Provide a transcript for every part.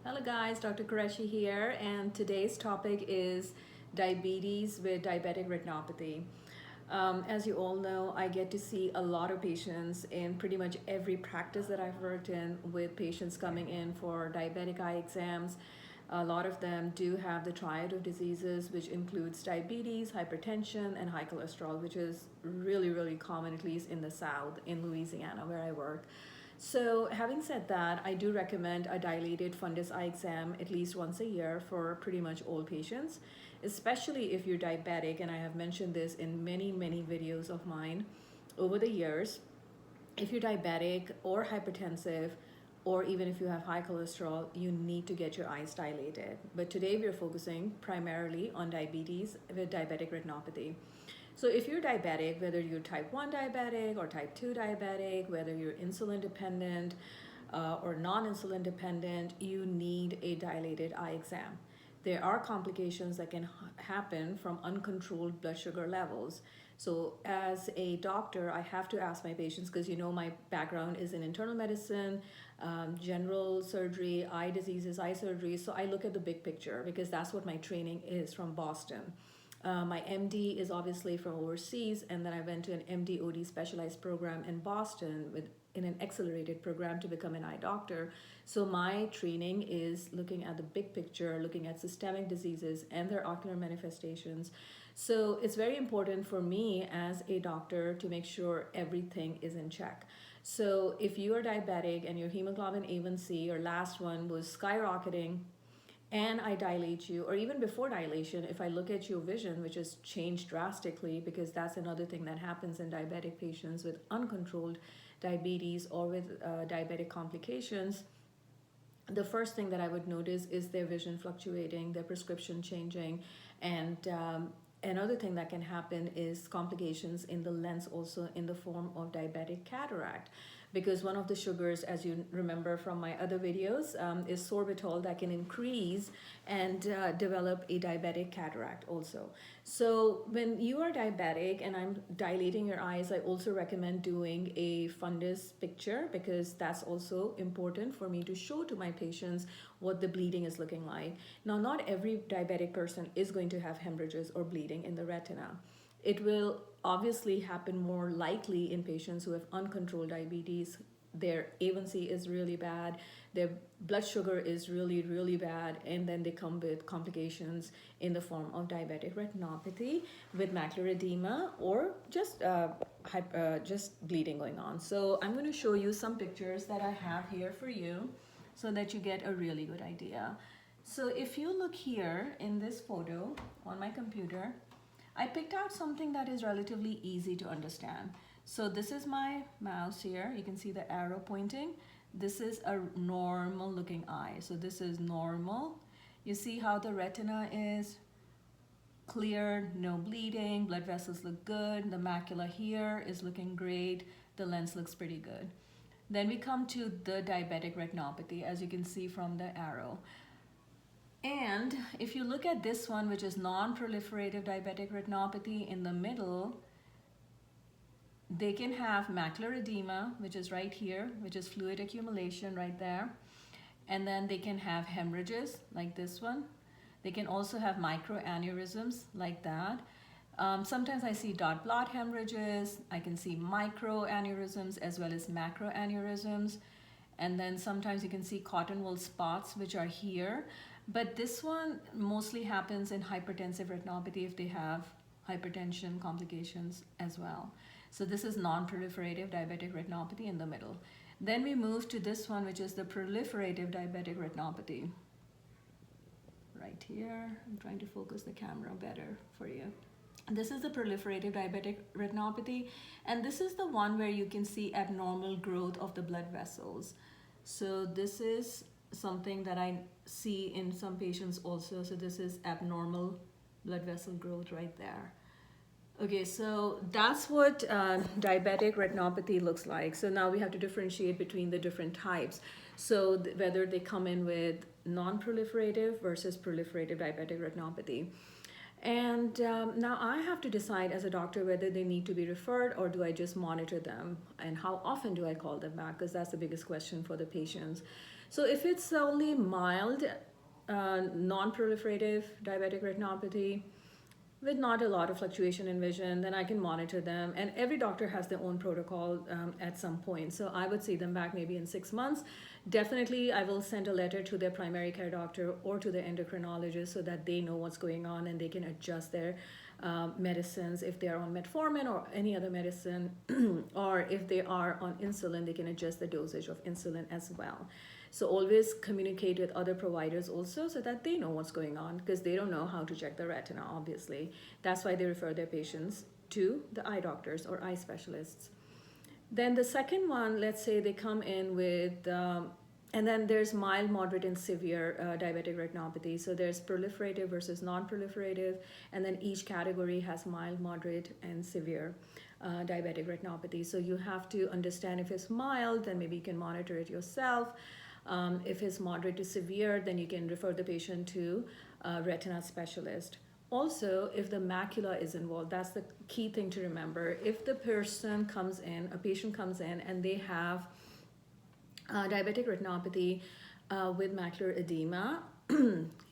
Hello guys, Dr. Qureshi here, and today's topic is diabetes with diabetic retinopathy. As you all know, I get to see a lot of patients in pretty much every practice that I've worked in with patients coming in for diabetic eye exams. A lot of them do have the triad of diseases, which includes diabetes, hypertension, and high cholesterol, which is really common, at least in the South, in Louisiana, where I work. So, having said that, I do recommend a dilated fundus eye exam at least once a year for pretty much all patients, especially if you're diabetic. And I have mentioned this in many videos of mine over the years. If you're diabetic or hypertensive, or even if you have high cholesterol, you need to get your eyes dilated. But today we're focusing primarily on diabetes with diabetic retinopathy. So if you're diabetic, whether you're type 1 diabetic or type 2 diabetic, whether you're insulin dependent or non-insulin dependent, you need a dilated eye exam. There are complications that can happen from uncontrolled blood sugar levels. So as a doctor, I have to ask my patients, because you know my background is in internal medicine, general surgery, eye diseases, eye surgery. So I look at the big picture because that's what my training is from Boston. My MD is obviously from overseas, and then I went to an MD OD specialized program in Boston in an accelerated program to become an eye doctor. So my training is looking at the big picture, looking at systemic diseases and their ocular manifestations. So it's very important for me as a doctor to make sure everything is in check. So if you are diabetic and your hemoglobin A1C, your last one was skyrocketing, and I dilate you, or even before dilation, if I look at your vision, which has changed drastically, because that's another thing that happens in diabetic patients with uncontrolled diabetes or with diabetic complications, the first thing that I would notice is their vision fluctuating, their prescription changing, and another thing that can happen is complications in the lens, also in the form of diabetic cataract. Because one of the sugars, as you remember from my other videos, is sorbitol, that can increase and develop a diabetic cataract also. So when you are diabetic and I'm dilating your eyes, I also recommend doing a fundus picture, because that's also important for me to show to my patients what the bleeding is looking like. Now, not every diabetic person is going to have hemorrhages or bleeding in the retina. It will obviously happen more likely in patients who have uncontrolled diabetes. Their A1C is really bad, their blood sugar is really bad, and then they come with complications in the form of diabetic retinopathy with macular edema, or just bleeding going on. So I'm going to show you some pictures that I have here for you so that you get a really good idea. So if you look here in this photo on my computer, I picked out something that is relatively easy to understand. So this is my mouse here. You can see the arrow pointing. This is a normal looking eye. So this is normal. You see how the retina is clear, no bleeding, blood vessels look good, the macula here is looking great, the lens looks pretty good. Then we come to the diabetic retinopathy, as you can see from the arrow. And if you look at this one, which is non-proliferative diabetic retinopathy, in the middle, they can have macular edema, which is right here, which is fluid accumulation right there. And then they can have hemorrhages like this one. They can also have microaneurysms like that. Sometimes I see dot blot hemorrhages. I can see microaneurysms as well as macroaneurysms. And then sometimes you can see cotton wool spots, which are here. But this one mostly happens in hypertensive retinopathy if they have hypertension complications as well. So this is non-proliferative diabetic retinopathy in the middle. Then we move to this one, which is the proliferative diabetic retinopathy. Right here, I'm trying to focus the camera better for you. This is the proliferative diabetic retinopathy, and this is the one where you can see abnormal growth of the blood vessels. So this is something that I see in some patients also. So this is abnormal blood vessel growth right there. Okay, so that's what diabetic retinopathy looks like. So now we have to differentiate between the different types. So whether they come in with non-proliferative versus proliferative diabetic retinopathy. And now I have to decide as a doctor whether they need to be referred, or do I just monitor them, and how often do I call them back, because that's the biggest question for the patients. So if it's only mild, non-proliferative diabetic retinopathy, with not a lot of fluctuation in vision, then I can monitor them. And every doctor has their own protocol at some point. So I would see them back maybe in 6 months. Definitely, I will send a letter to their primary care doctor or to the endocrinologist so that they know what's going on and they can adjust their medicines if they are on metformin or any other medicine, or if they are on insulin, they can adjust the dosage of insulin as well. So always communicate with other providers also so that they know what's going on, because they don't know how to check the retina, obviously. That's why they refer their patients to the eye doctors or eye specialists. Then the second one, let's say they come in with, and then there's mild, moderate, and severe diabetic retinopathy. So there's proliferative versus non-proliferative, and then each category has mild, moderate, and severe diabetic retinopathy. So you have to understand if it's mild, then maybe you can monitor it yourself. If it's moderate to severe, then you can refer the patient to a retina specialist. Also, if the macula is involved, that's the key thing to remember. If the person comes in, a patient comes in, and they have diabetic retinopathy with macular edema,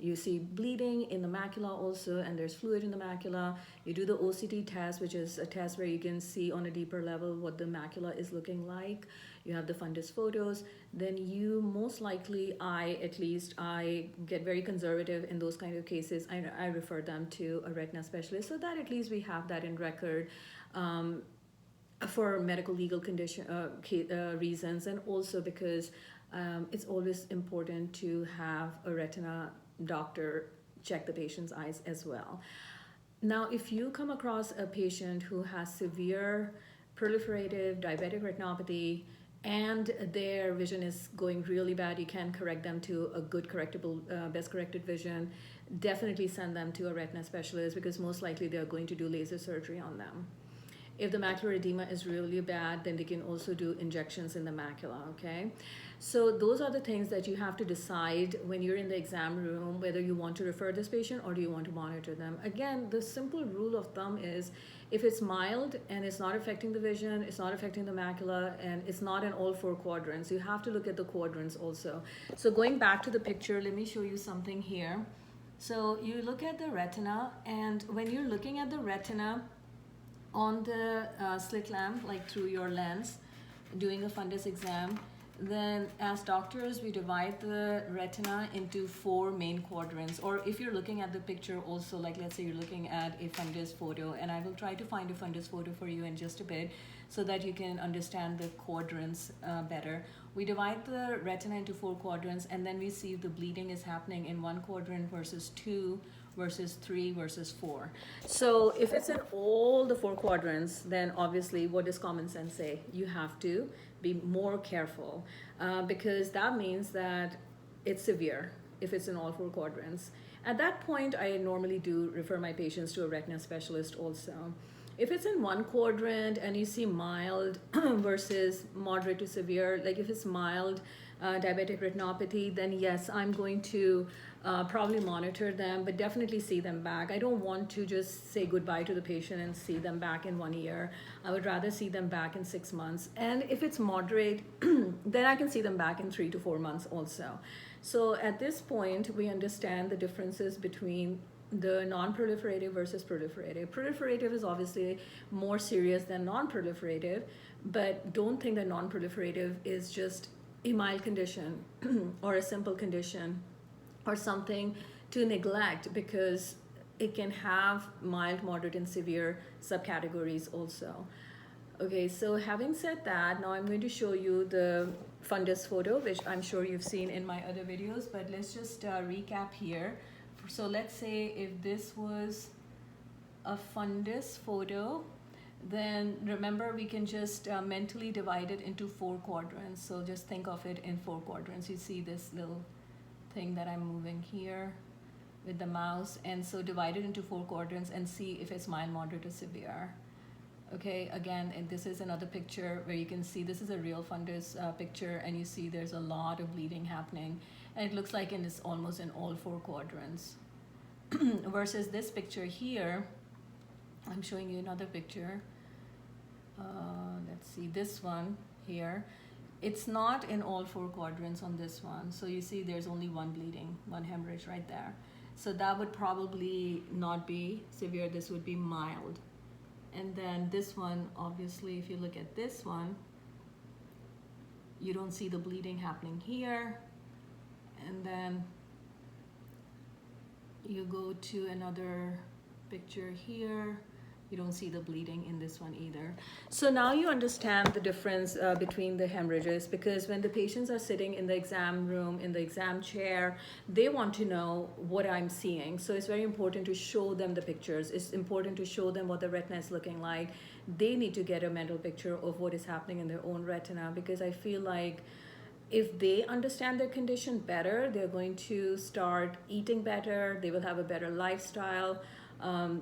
you see bleeding in the macula also, and there's fluid in the macula. You do the OCT test, which is a test where you can see on a deeper level what the macula is looking like. You have the fundus photos. Then you most likely, I get very conservative in those kind of cases. I refer them to a retina specialist so that at least we have that in record. For medical legal condition reasons, and also because it's always important to have a retina doctor check the patient's eyes as well. Now, if you come across a patient who has severe proliferative diabetic retinopathy and their vision is going really bad, you can correct them to a good correctable, best corrected vision, definitely send them to a retina specialist, because most likely they're going to do laser surgery on them. If the macular edema is really bad, then they can also do injections in the macula, okay? So those are the things that you have to decide when you're in the exam room, whether you want to refer this patient or do you want to monitor them. Again, the simple rule of thumb is if it's mild and it's not affecting the vision, it's not affecting the macula, and it's not in all four quadrants, you have to look at the quadrants also. So going back to the picture, let me show you something here. So you look at the retina, and when you're looking at the retina, on the slit lamp, like through your lens, doing a fundus exam, then as doctors, we divide the retina into 4 main quadrants. Or if you're looking at the picture also, like let's say you're looking at a fundus photo, and I will try to find a fundus photo for you in just a bit so that you can understand the quadrants better. We divide the retina into 4 quadrants, and then we see if the bleeding is happening in 1 quadrant versus 2 versus 3 versus 4. So if it's in all the 4 quadrants, then obviously what does common sense say? You have to be more careful because that means that it's severe if it's in all 4 quadrants. At that point, I normally do refer my patients to a retina specialist also. If it's in 1 quadrant and you see mild versus moderate to severe, like if it's mild diabetic retinopathy, then yes, I'm going to probably monitor them, but definitely see them back. I don't want to just say goodbye to the patient and see them back in 1 year. I would rather see them back in 6 months. And if it's moderate, then I can see them back in 3 to 4 months also. So at this point, we understand the differences between the non-proliferative versus proliferative. Proliferative is obviously more serious than non-proliferative, but don't think that non-proliferative is just a mild condition or a simple condition or something to neglect, because it can have mild, moderate, and severe subcategories also. Okay, so having said that, now I'm going to show you the fundus photo, which I'm sure you've seen in my other videos, but let's just recap here. So let's say if this was a fundus photo, then remember we can just mentally divide it into 4 quadrants. So just think of it in 4 quadrants. You see this little thing that I'm moving here with the mouse, and so divide it into 4 quadrants and see if it's mild, moderate, or severe. Okay, again, and this is another picture where you can see this is a real fundus picture, and you see there's a lot of bleeding happening, and it looks like it's almost in all 4 quadrants. Versus this picture here, I'm showing you another picture. Let's see, this one here. It's not in all four quadrants on this one. So you see there's only one bleeding, one hemorrhage right there. So that would probably not be severe. This would be mild. And then this one, obviously, if you look at this one, you don't see the bleeding happening here. And then you go to another picture here, you don't see the bleeding in this one either. So now you understand the difference between the hemorrhages, because when the patients are sitting in the exam room, in the exam chair, they want to know what I'm seeing. So it's very important to show them the pictures. It's important to show them what the retina is looking like. They need to get a mental picture of what is happening in their own retina, because I feel like if they understand their condition better, they're going to start eating better, they will have a better lifestyle,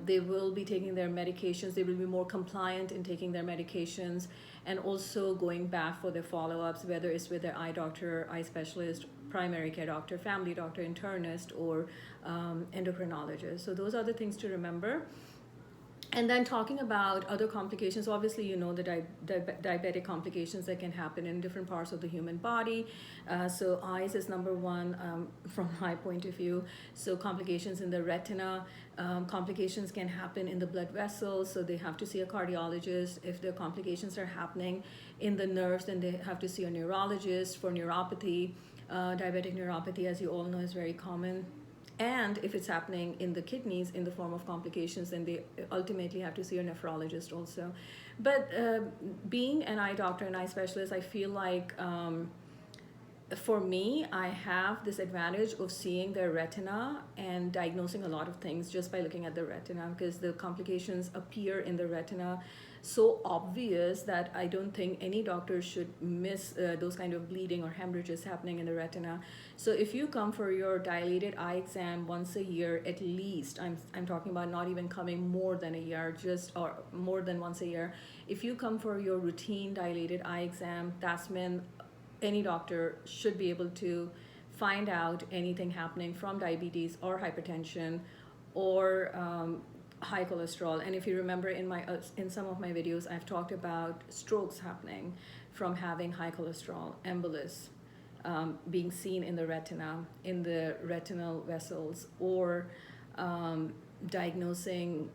they will be taking their medications, they will be more compliant in taking their medications, and also going back for their follow-ups, whether it's with their eye doctor, eye specialist, primary care doctor, family doctor, internist, or endocrinologist. So those are the things to remember. And then talking about other complications, obviously you know the diabetic complications that can happen in different parts of the human body. So eyes is number one from my point of view. So complications in the retina, complications can happen in the blood vessels, so they have to see a cardiologist. If the complications are happening in the nerves, then they have to see a neurologist for neuropathy. Diabetic neuropathy, as you all know, is very common. And if it's happening in the kidneys in the form of complications, then they ultimately have to see a nephrologist also. But being an eye doctor and eye specialist, I feel like for me, I have this advantage of seeing their retina and diagnosing a lot of things just by looking at the retina, because the complications appear in the retina so obvious that I don't think any doctor should miss those kind of bleeding or hemorrhages happening in the retina. So if you come for your dilated eye exam once a year, at least, I'm talking about not even coming more than a year, just or more than once a year. If you come for your routine dilated eye exam, that's when any doctor should be able to find out anything happening from diabetes or hypertension or high cholesterol. And if you remember in some of my videos, I've talked about strokes happening from having high cholesterol, embolus being seen in the retina, in the retinal vessels, or diagnosing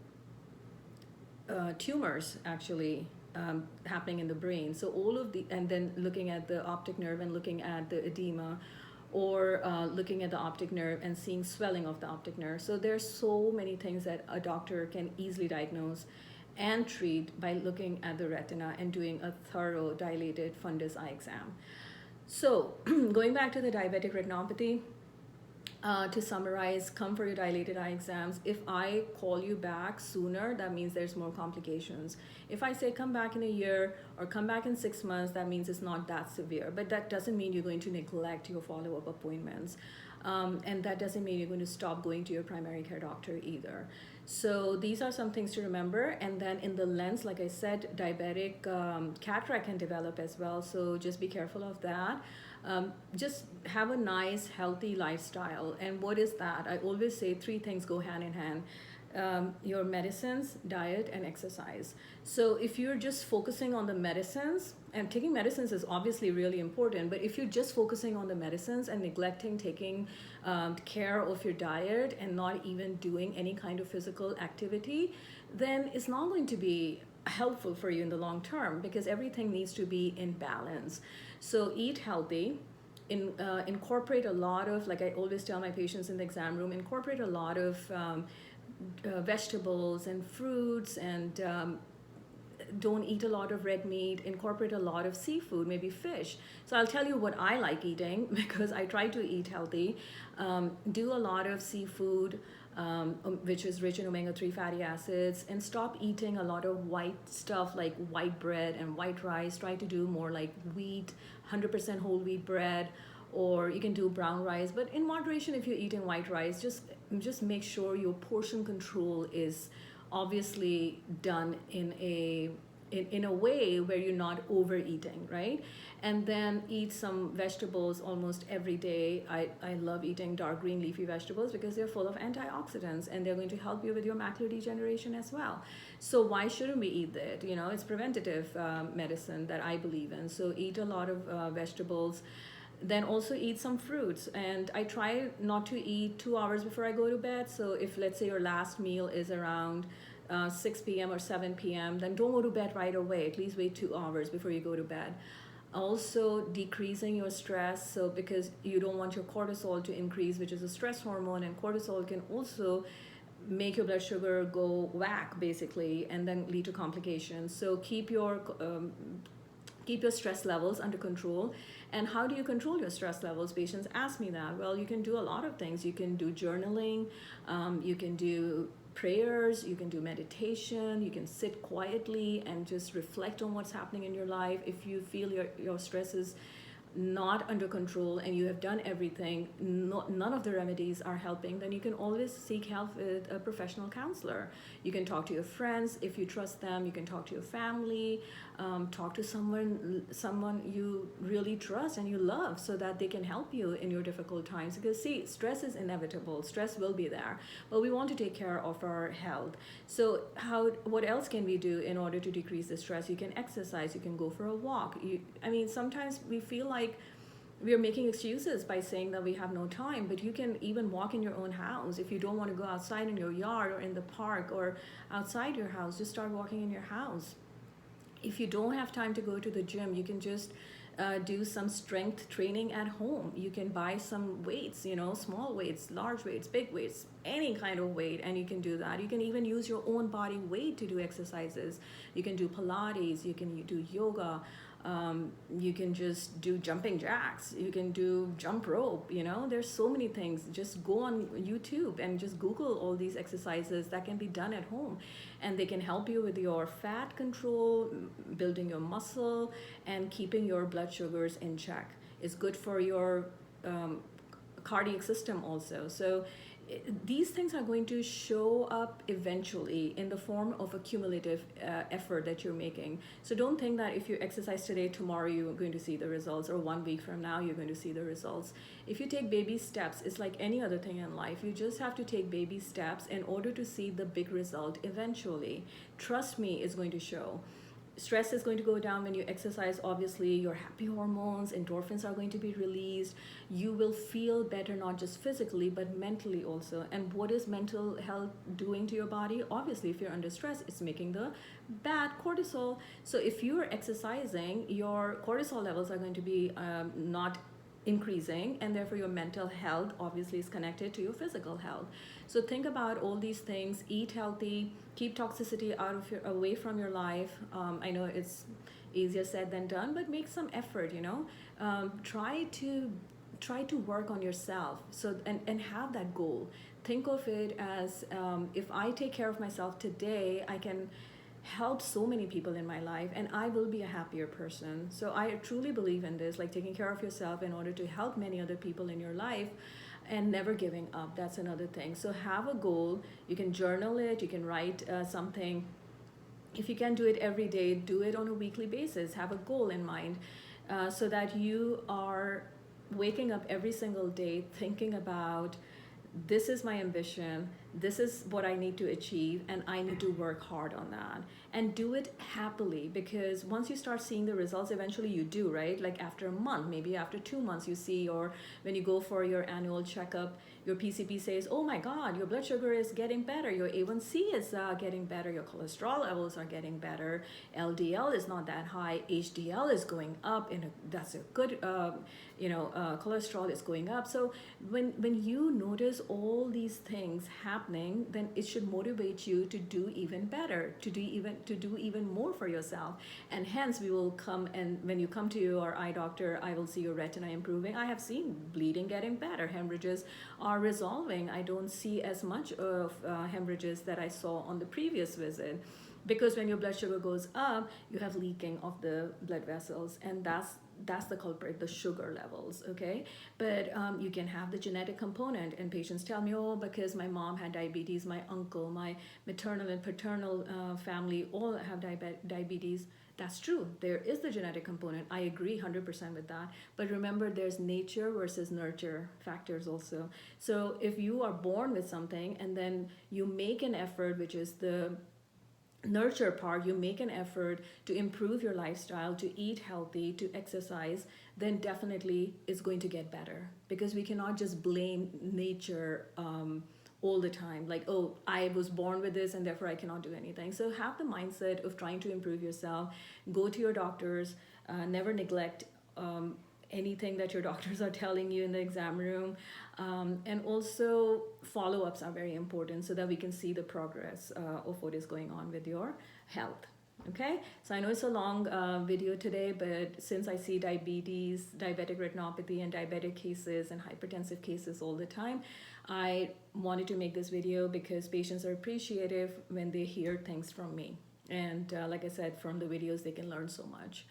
tumors actually happening in the brain. So all of the, and then looking at the optic nerve and looking at the edema, or looking at the optic nerve and seeing swelling of the optic nerve. So there's so many things that a doctor can easily diagnose and treat by looking at the retina and doing a thorough dilated fundus eye exam. So going back to the diabetic retinopathy, to summarize, come for your dilated eye exams. If I call you back sooner, that means there's more complications. If I say come back in a year or come back in 6 months, that means it's not that severe. But that doesn't mean you're going to neglect your follow-up appointments. And that doesn't mean you're going to stop going to your primary care doctor either. So these are some things to remember. And then in the lens, like I said, diabetic cataract can develop as well. So just be careful of that. Just have a nice, healthy lifestyle. And what is that? I always say 3 things go hand in hand. Your medicines, diet, and exercise. So if you're just focusing on the medicines, and taking medicines is obviously really important, but if you're just focusing on the medicines and neglecting taking care of your diet and not even doing any kind of physical activity, then it's not going to be helpful for you in the long term, because everything needs to be in balance. So eat healthy, incorporate a lot of, like I always tell my patients in the exam room, incorporate a lot of vegetables and fruits, and don't eat a lot of red meat, incorporate a lot of seafood, maybe fish. So I'll tell you what I like eating, because I try to eat healthy. Do a lot of seafood, which is rich in omega-3 fatty acids, and stop eating a lot of white stuff like white bread and white rice. Try to do more like wheat, 100% whole wheat bread, or you can do brown rice, but in moderation. If you're eating white rice, just make sure your portion control is obviously done in a in a way where you're not overeating, right? And then eat some vegetables almost every day. I love eating dark green leafy vegetables because they're full of antioxidants and they're going to help you with your macular degeneration as well. So why shouldn't we eat that? You know, it's preventative medicine that I believe in. So eat a lot of vegetables, then also eat some fruits. And I try not to eat 2 hours before I go to bed. So if, let's say, your last meal is around 6 p.m. or 7 p.m., then don't go to bed right away. At least wait 2 hours before you go to bed. Also decreasing your stress, so because you don't want your cortisol to increase, which is a stress hormone, and cortisol can also make your blood sugar go whack basically, and then lead to complications. So keep your stress levels under control. And how do you control your stress levels? Patients ask me that. Well, you can do a lot of things. You can do journaling, you can do prayers, you can do meditation, you can sit quietly and just reflect on what's happening in your life. If you feel your stress is not under control and you have done everything, none of the remedies are helping, then you can always seek help with a professional counselor. You can talk to your friends if you trust them. You can talk to your family, talk to someone you really trust and you love, so that they can help you in your difficult times. Because see, stress is inevitable. Stress will be there, but we want to take care of our health. So what else can we do in order to decrease the stress? You can exercise, you can go for a walk. Sometimes we feel like we are making excuses by saying that we have no time, but you can even walk in your own house. If you don't want to go outside in your yard or in the park or outside your house, just start walking in your house. If you don't have time to go to the gym, you can just do some strength training at home. You can buy some weights, small weights, large weights, big weights, any kind of weight, and you can do that. You can even use your own body weight to do exercises. You can do Pilates, you can do yoga, you can just do jumping jacks, you can do jump rope. There's so many things. Just go on YouTube and just Google all these exercises that can be done at home, and they can help you with your fat control, building your muscle, and keeping your blood sugars in check. It's good for your cardiac system also. So these things are going to show up eventually in the form of a cumulative effort that you're making. So don't think that if you exercise today, tomorrow you're going to see the results, or 1 week from now you're going to see the results. If you take baby steps, it's like any other thing in life. You just have to take baby steps in order to see the big result eventually. Trust me, it's going to show. Stress is going to go down when you exercise. Obviously, your happy hormones, endorphins are going to be released. You will feel better, not just physically, but mentally also. And what is mental health doing to your body? Obviously, if you're under stress, it's making the bad cortisol. So if you're exercising, your cortisol levels are going to be not increasing, and therefore your mental health obviously is connected to your physical health. So think about all these things. Eat healthy, keep toxicity away from your life. I know it's easier said than done, but make some effort. Try to work on yourself, so and have that goal. Think of it as, if I take care of myself today, I can help so many people in my life, and I will be a happier person. So I truly believe in this, like taking care of yourself in order to help many other people in your life, and never giving up. That's another thing. So have a goal. You can journal it, you can write something. If you can do it every day, do it on a weekly basis. Have a goal in mind, so that you are waking up every single day thinking about, this is my ambition, this is what I need to achieve, and I need to work hard on that. And do it happily, because once you start seeing the results, eventually you do, right? Like after a month, maybe after 2 months, you see, or when you go for your annual checkup, your PCP says, oh my God, your blood sugar is getting better, your A1C is getting better, your cholesterol levels are getting better, LDL is not that high, HDL is going up, and that's a good, cholesterol is going up. So when you notice all these things happening, then it should motivate you to do even better, to do even more for yourself. And hence we will come, and when you come to your eye doctor, I will see your retina improving. I have seen bleeding getting better, hemorrhages are resolving. I don't see as much of hemorrhages that I saw on the previous visit, because when your blood sugar goes up, you have leaking of the blood vessels, and that's that's the culprit, the sugar levels, okay? But you can have the genetic component, and patients tell me, oh, because my mom had diabetes, my uncle, my maternal and paternal family all have diabetes. That's true. There is the genetic component. I agree 100% with that. But remember, there's nature versus nurture factors also. So if you are born with something and then you make an effort, which is the nurture part, you make an effort to improve your lifestyle, to eat healthy, to exercise, then definitely it's going to get better, because we cannot just blame nature all the time, like, oh, I was born with this and therefore I cannot do anything. So have the mindset of trying to improve yourself. Go to your doctors. Never neglect anything that your doctors are telling you in the exam room. And also, follow-ups are very important so that we can see the progress of what is going on with your health. Okay, so I know it's a long video today, but since I see diabetes, diabetic retinopathy, and diabetic cases and hypertensive cases all the time, I wanted to make this video because patients are appreciative when they hear things from me. And like I said, from the videos, they can learn so much.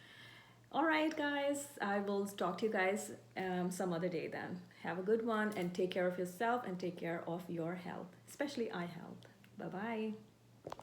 All right, guys, I will talk to you guys some other day then. Have a good one and take care of yourself and take care of your health, especially eye health. Bye-bye.